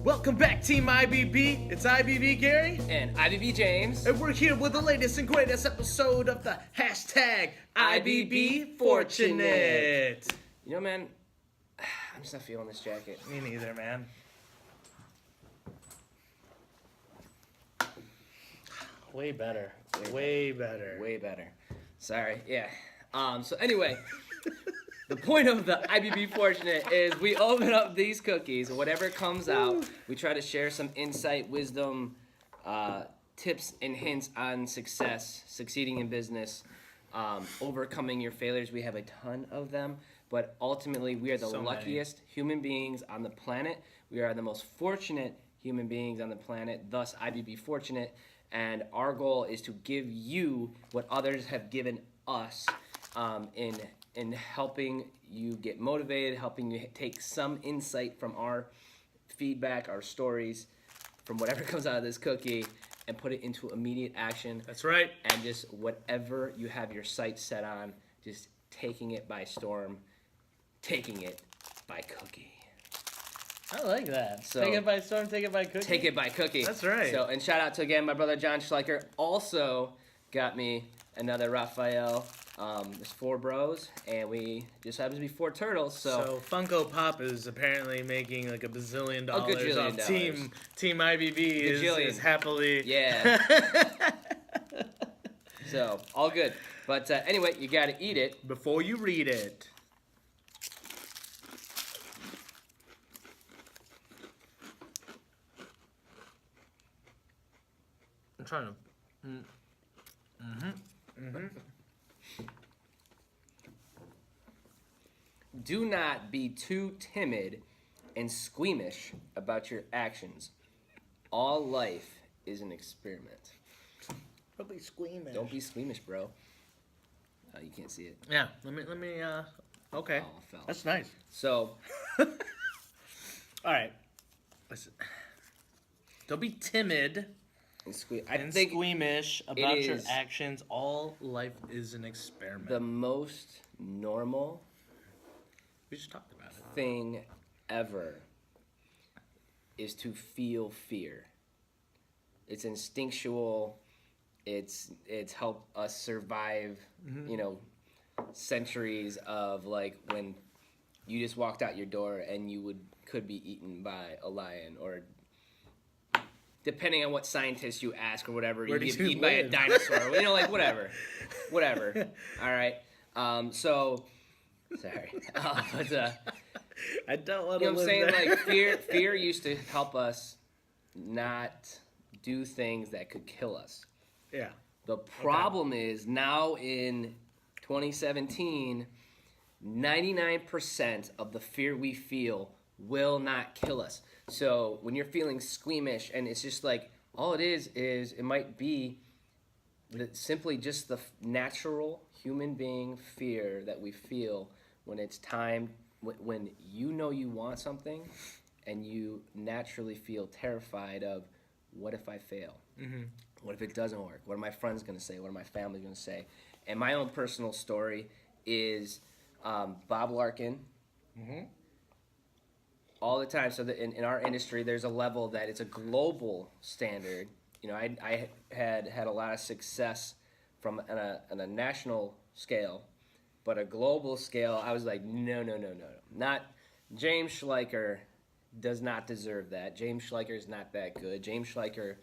Welcome back, Team IBB. It's IBB Gary. And IBB James. And we're here with the latest and greatest episode of the hashtag IBB Fortunate. You know, man, I'm just not feeling this jacket. Me neither, man. Way better. Way better. Way better. Sorry, yeah. So anyway, the point of the IBB Fortunate is we open up these cookies, whatever comes out, we try to share some insight, wisdom, tips and hints on succeeding in business, overcoming your failures. We have a ton of them, but ultimately we are the luckiest human beings on the planet. We are the most fortunate human beings on the planet, thus IBB Fortunate, and our goal is to give you what others have given us in helping you get motivated, helping you take some insight from our feedback, our stories, from whatever comes out of this cookie, and put it into immediate action. That's right. And just whatever you have your sights set on, just taking it by storm, taking it by cookie. I like that. So, take it by storm, take it by cookie. Take it by cookie. That's right. So, and shout out to, again, my brother John Schleicher also got me another Raphael. There's 4 bros, and we just happens to be 4 turtles. So Funko Pop is apparently making like $1 bazillion off $1 Team IBB is happily. Yeah. So all good. But anyway, you got to eat it before you read it. I'm trying to. Do not be too timid and squeamish about your actions. All life is an experiment. Don't be squeamish. Don't be squeamish, bro. You can't see it. Yeah, let me. Okay, Oh, fell. that's nice. So, all right. Listen. Don't be timid and and squeamish about your actions. All life is an experiment. The most normal We just talked about it. thing ever is to feel fear. It's instinctual. It's helped us survive, centuries of like when you just walked out your door and you could be eaten by a lion, or depending on what scientist you ask or whatever, you get eaten by a dinosaur. Like whatever. All right. So sorry. But I don't want you to know what I'm live saying? there. Like fear used to help us not do things that could kill us. Yeah. The problem is now in 2017, 99% of the fear we feel will not kill us. So when you're feeling squeamish, and it's just like, all it is it might be simply just the natural human being fear that we feel when it's time, when you know you want something and you naturally feel terrified of, what if I fail? Mm-hmm. What if it doesn't work? What are my friends going to say? What are my family going to say? And my own personal story is Bob Larkin. Mm-hmm. All the time. So in our industry, there's a level that it's a global standard. I had a lot of success from on a national scale, but a global scale, I was like, no. Not James Schleicher does not deserve that. James Schleicher is not that good. James Schleicher,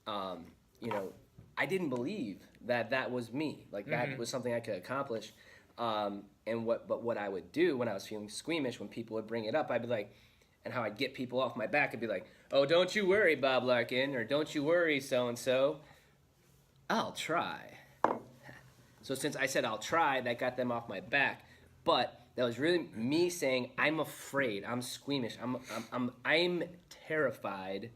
I didn't believe that was me. Like that was something I could accomplish. But what I would do when I was feeling squeamish, when people would bring it up, I'd be like, and how I'd get people off my back, I'd be like, oh, don't you worry, Bob Larkin, or don't you worry, so-and-so. I'll try. So since I said I'll try, that got them off my back. But that was really me saying, I'm afraid, I'm squeamish, I'm terrified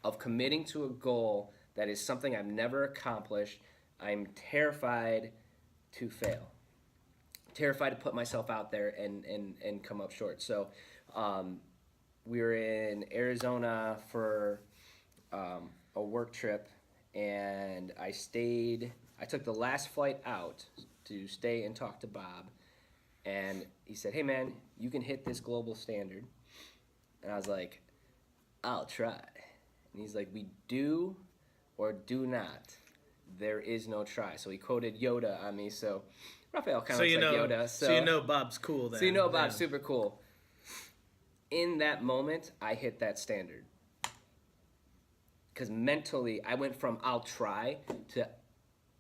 of committing to a goal that is something I've never accomplished. I'm terrified to fail. Terrified to put myself out there and come up short. So we were in Arizona for a work trip, and I took the last flight out to stay and talk to Bob, and he said, hey man, you can hit this global standard. And I was like, I'll try. And he's like, we do or do not. There is no try. So he quoted Yoda on me. So Raphael kind of looks like Yoda. So you know Bob's cool then. So you know Bob's super cool. In that moment, I hit that standard. Because mentally, I went from I'll try to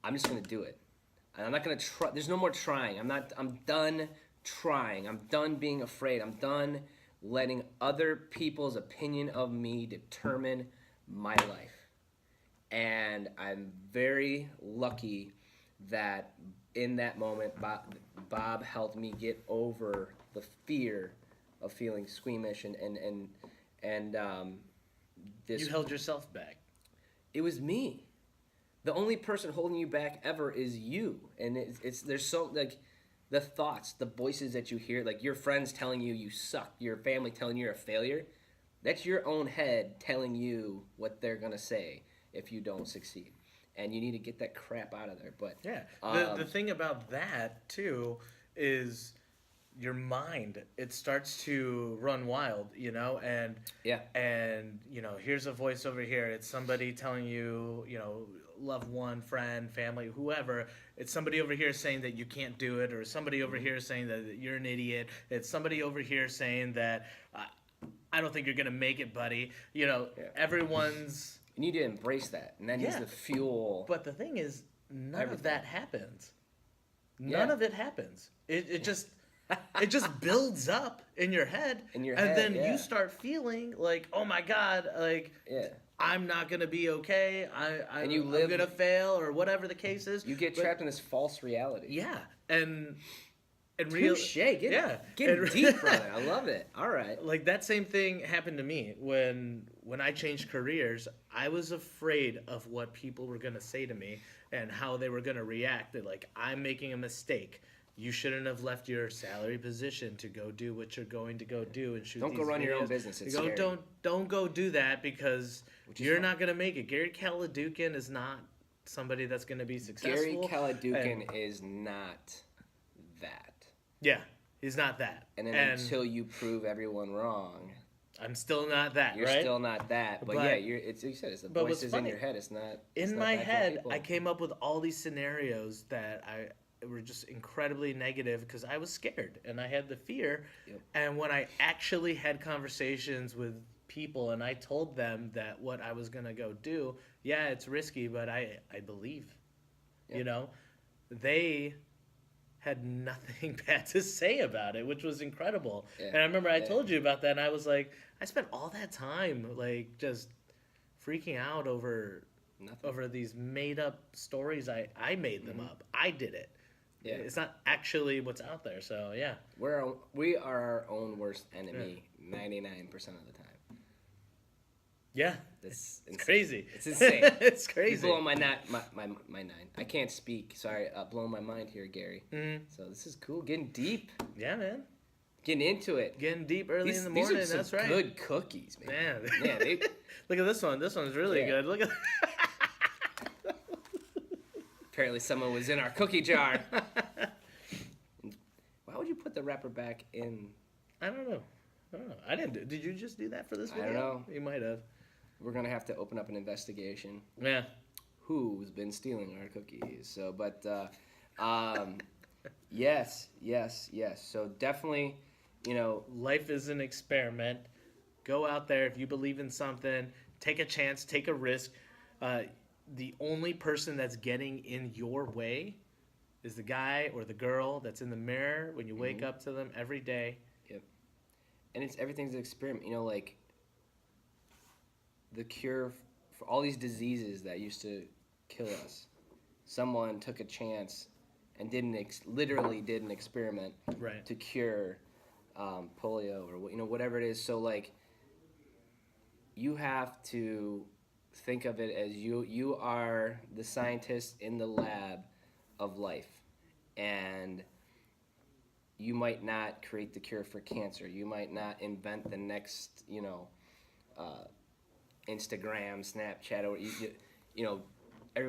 I'm just going to do it. And I'm not going to try. There's no more trying. I'm done trying. I'm done being afraid. I'm done letting other people's opinion of me determine my life. And I'm very lucky that in that moment, Bob helped me get over the fear of feeling squeamish and this. You held yourself back. It was me. The only person holding you back ever is you, and there's so like the thoughts, the voices that you hear, like your friends telling you you suck, your family telling you you're a failure. That's your own head telling you what they're gonna say if you don't succeed, and you need to get that crap out of there. But yeah, the thing about that too is your mind, it starts to run wild, you know, and you know, here's a voice over here. It's somebody telling you, you know, loved one, friend, family, whoever. It's somebody over here saying that you can't do it, or somebody over here saying that you're an idiot. It's somebody over here saying that I don't think you're gonna make it, buddy. You know, everyone's. You need to embrace that, and that needs to fuel. But the thing is, none of that happens. None of it happens. It just. It just builds up in your head, and then you start feeling like, oh my God, like I'm not gonna be okay. I'm gonna fail, or whatever the case is. You get trapped in this false reality. Yeah, and touche. Getting deep, brother. I love it. All right. Like that same thing happened to me when I changed careers. I was afraid of what people were gonna say to me and how they were gonna react. That like I'm making a mistake. You shouldn't have left your salary position to go do what you're going to go do and shoot. Don't go run your own business. It's scary. Don't go do that because you're not going to make it. Gary Caladukin is not somebody that's going to be successful. Gary Caladukin is not that. Yeah, he's not that. And then until you prove everyone wrong, I'm still not that. You're still not that. But yeah, it's you said it's the voices in your head. It's not. In my head, I came up with all these scenarios that were just incredibly negative because I was scared and I had the fear. Yep. And when I actually had conversations with people and I told them that what I was going to go do, yeah, it's risky, but I believe, you know, they had nothing bad to say about it, which was incredible. Yeah. And I remember I told you about that and I was like, I spent all that time like just freaking out over these made up stories. I made them up. I did it. Yeah. It's not actually what's out there, so yeah. We are our own worst enemy 99% of the time. Yeah. It's crazy. It's insane. It's crazy. Blowing my nine. I can't speak. Sorry, blowing my mind here, Gary. Mm-hmm. So this is cool. Getting deep. Yeah, man. Getting into it. Getting deep early in the morning. These are that's some right. Good cookies, man. Yeah. Look at this one. This one's really good. Look at. Apparently someone was in our cookie jar. Why would you put the wrapper back in? I don't know. I didn't Did you just do that for this video? I don't know. You might have. We're going to have to open up an investigation. Yeah. Who's been stealing our cookies? So, but, yes. So definitely, you know. Life is an experiment. Go out there. If you believe in something, take a chance, take a risk. The only person that's getting in your way is the guy or the girl that's in the mirror when you wake up to them every day. Yep. And everything's an experiment. You know, like the cure for all these diseases that used to kill us. Someone took a chance and literally did an experiment to cure polio or whatever it is. So like you have to think of it as you are the scientist in the lab of life, and you might not create the cure for cancer. You might not invent the next, Instagram, Snapchat, or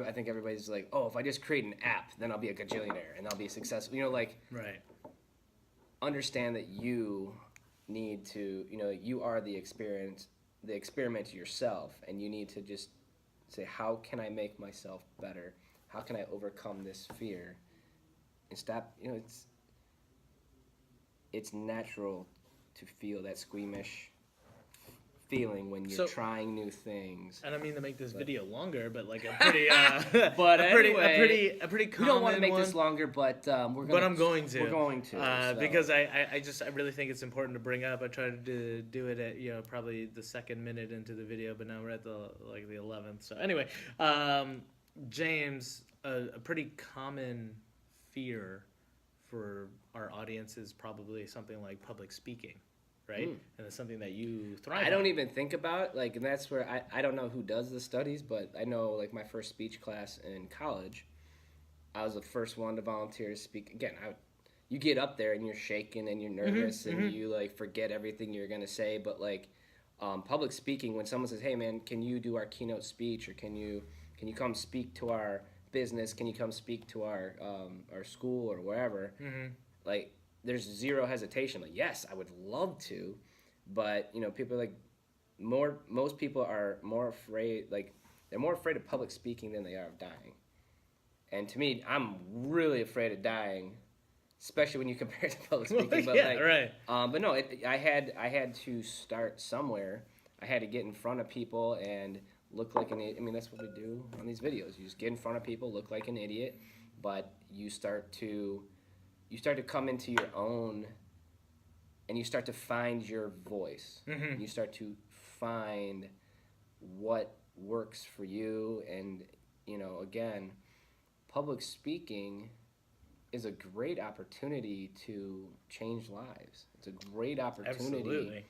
I think everybody's like, oh, if I just create an app, then I'll be a gajillionaire and I'll be successful. Understand that you need to, you are the the experiment yourself, and you need to just say, how can I make myself better? How can I overcome this fear? And stop, it's natural to feel that squeamish feeling when you're trying new things. I don't mean to make this video longer, but like a pretty, but a pretty common we don't want to make one. this longer, but we're But I'm going to. We're going to because I really think it's important to bring up. I tried to do it at probably the second minute into the video, but now we're at the 11th. So anyway, James, a pretty common fear for our audience is probably something like public speaking. Right? And it's something that you thrive on. I don't even think about, and that's where I don't know who does the studies, but I know, my first speech class in college, I was the first one to volunteer to speak. Again, you get up there and you're shaking and you're nervous and you, forget everything you're going to say, but, public speaking, when someone says, hey, man, can you do our keynote speech, or can you come speak to our business, can you come speak to our school or wherever, there's zero hesitation. Yes, I would love to, but people are most people are more afraid. They're more afraid of public speaking than they are of dying. And to me, I'm really afraid of dying, especially when you compare it to public speaking. But right. But no, I had to start somewhere. I had to get in front of people and look like an idiot. I mean, that's what we do on these videos. You just get in front of people, look like an idiot, but you start to come into your own, and you start to find your voice. Mm-hmm. You start to find what works for you. And, again, public speaking is a great opportunity to change lives. It's a great opportunity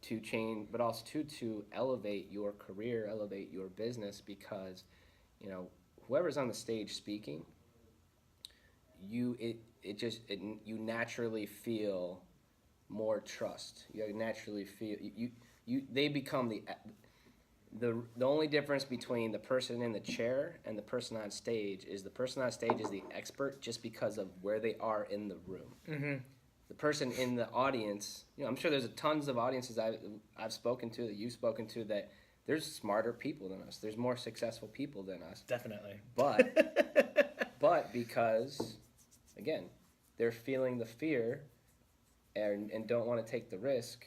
to change, but also to elevate your career, elevate your business, because, whoever's on the stage speaking, you naturally feel more trust. You naturally feel they become the only difference between the person in the chair and the person on stage is the person on stage is the expert just because of where they are in the room. Mm-hmm. The person in the audience, I'm sure there's tons of audiences I've spoken to, that you've spoken to, that there's smarter people than us. There's more successful people than us. Definitely. But because, again, they're feeling the fear and don't want to take the risk,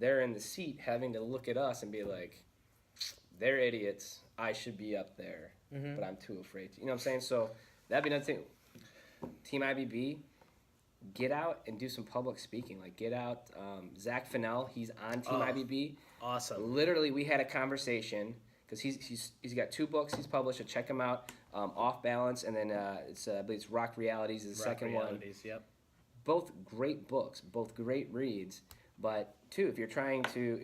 they're in the seat having to look at us and be like, they're idiots, I should be up there, but I'm too afraid to. You know what I'm saying? So that'd be another thing. Team IBB, get out and do some public speaking. Get out. Zach Fennell, he's on Team IBB. Awesome. Literally, we had a conversation, because he's got 2 books he's published, so check him out. Off Balance, and then I believe it's Rock Realities is the second one. Yep. Both great books, both great reads. But if you're trying to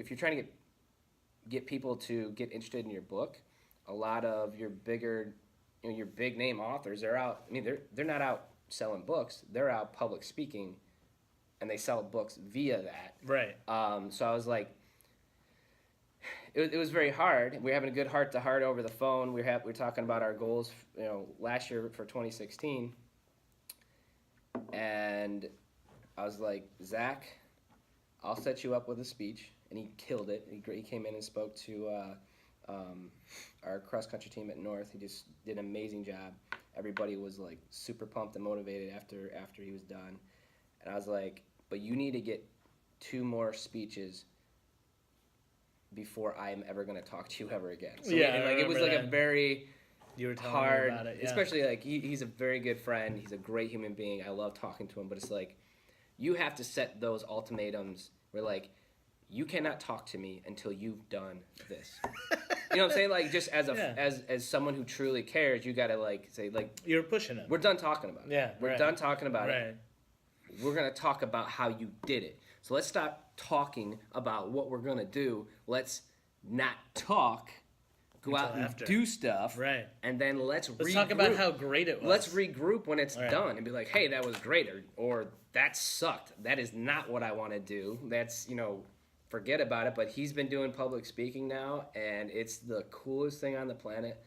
get people to get interested in your book, a lot of your bigger, your big name authors are out. I mean, they're not out selling books; they're out public speaking, and they sell books via that. Right. So I was like, it was very hard. We were having a good heart-to-heart over the phone. We were talking about our goals, last year for 2016. And I was like, Zach, I'll set you up with a speech. And he killed it. He came in and spoke to our cross-country team at North. He just did an amazing job. Everybody was super pumped and motivated after he was done. And I was like, but you need to get 2 more speeches before I'm ever going to talk to you ever again. So it was a very hard, me about it, especially he's a very good friend. He's a great human being. I love talking to him, but it's you have to set those ultimatums where you cannot talk to me until you've done this. You know what I'm saying? Just as as someone who truly cares, you got to say you're pushing him. We're done talking about it. Yeah, we're done talking about right. it. We're going to talk about how you did it. So let's stop talking about what we're going to do. Let's not talk. Go out and do stuff. Right. And then let's talk about how great it was. Let's regroup when it's done and be like, hey, that was great. Or that sucked. That is not what I want to do. That's, forget about it. But he's been doing public speaking now, and it's the coolest thing on the planet.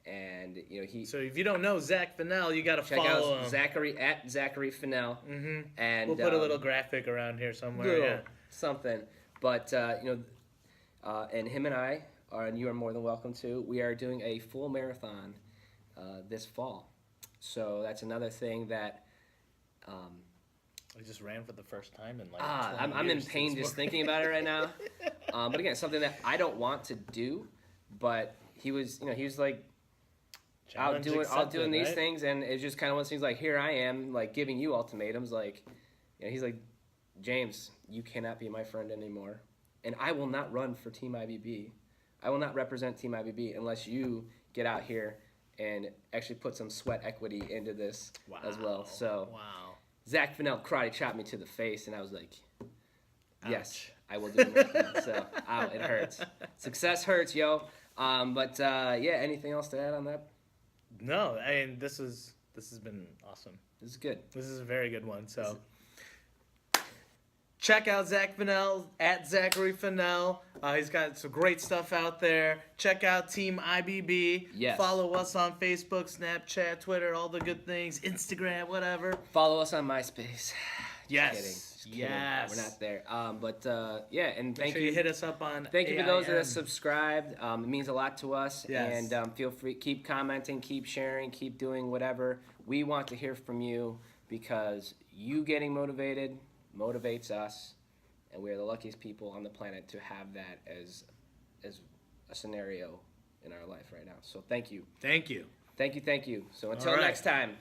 And So if you don't know Zach Fennell, you got to follow him. Zachary Fennell. Mm-hmm. And we'll put a little graphic around here somewhere. Something. But and him and I are, and you are more than welcome to. We are doing a full marathon this fall, so that's another thing that. I just ran for the first time in like. I'm in pain just thinking about it right now. But again, something that I don't want to do, but he was like out doing these things, and it's just kind of one of those things like, here I am, like giving you ultimatums, like, he's like, James, you cannot be my friend anymore, and I will not run for Team IBB. I will not represent Team IBB unless you get out here and actually put some sweat equity into this as well. So. Wow. Zach Fennell karate chopped me to the face, and I was like, yes, I will do it. So, it hurts. Success hurts, yo. But anything else to add on that? No, I mean, this has been awesome. This is good. This is a very good one. So, check out Zach Fennell at Zachary Fennell. He's got some great stuff out there. Check out Team IBB. Yes. Follow us on Facebook, Snapchat, Twitter, all the good things, Instagram, whatever. Follow us on MySpace. Yes. Just kidding. We're not there. And thank you. You hit us up on. Thank you for those that have subscribed. It means a lot to us. Yes. And feel free, keep commenting, keep sharing, keep doing whatever. We want to hear from you because you getting motivated motivates us, and we are the luckiest people on the planet to have that as a scenario in our life right now. So thank you. Thank you. Thank you. So until next time,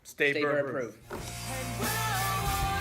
stay bird proof. And we'll